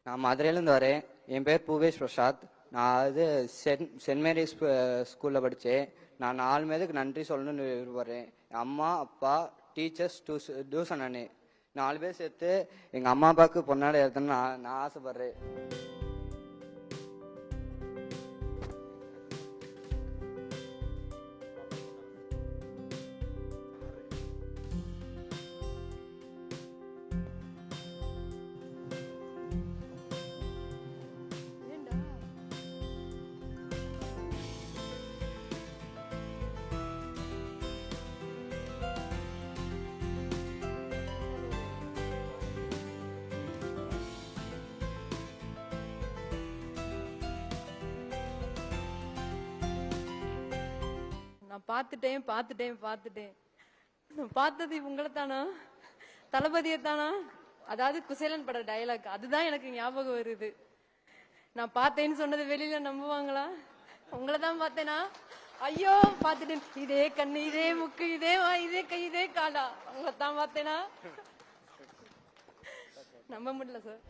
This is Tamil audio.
நான் மதுரையிலேருந்து வரேன். என் பேர் பூவேஷ் பிரசாத். நான் சென்ட் மேரிஸ் ஸ்கூலில் படித்தேன். நான் 4 பேருக்கு நன்றி சொல்லணும்னு விரும்புகிறேன். அம்மா, அப்பா, டீச்சர்ஸ், டியூசன் அண்ணே 4 பேர் சேர்த்து எங்கள் அம்மா அப்பாவுக்கு பொன்னாடை ஏற்றணும்னு நான் ஆசைப்பட்றேன். நான் பார்த்துட்டேன். நான் பார்த்தது இவங்களை தானா, தளபதியை தானா? அதாவது குசேலன் பட டயலாக் அதுதான் எனக்கு ஞாபகம் வருது. நான் பார்த்தேன்னு சொன்னது வெளியில நம்புவாங்களா? உங்களை தான் பார்த்தேனா? ஐயோ பார்த்துட்டேன். இதே கண்ணு, இதே முக்கு, இதே வா, இதே கை, இதே காலா, உங்களை தான் பார்த்தேனா? நம்ப முடியல சார்.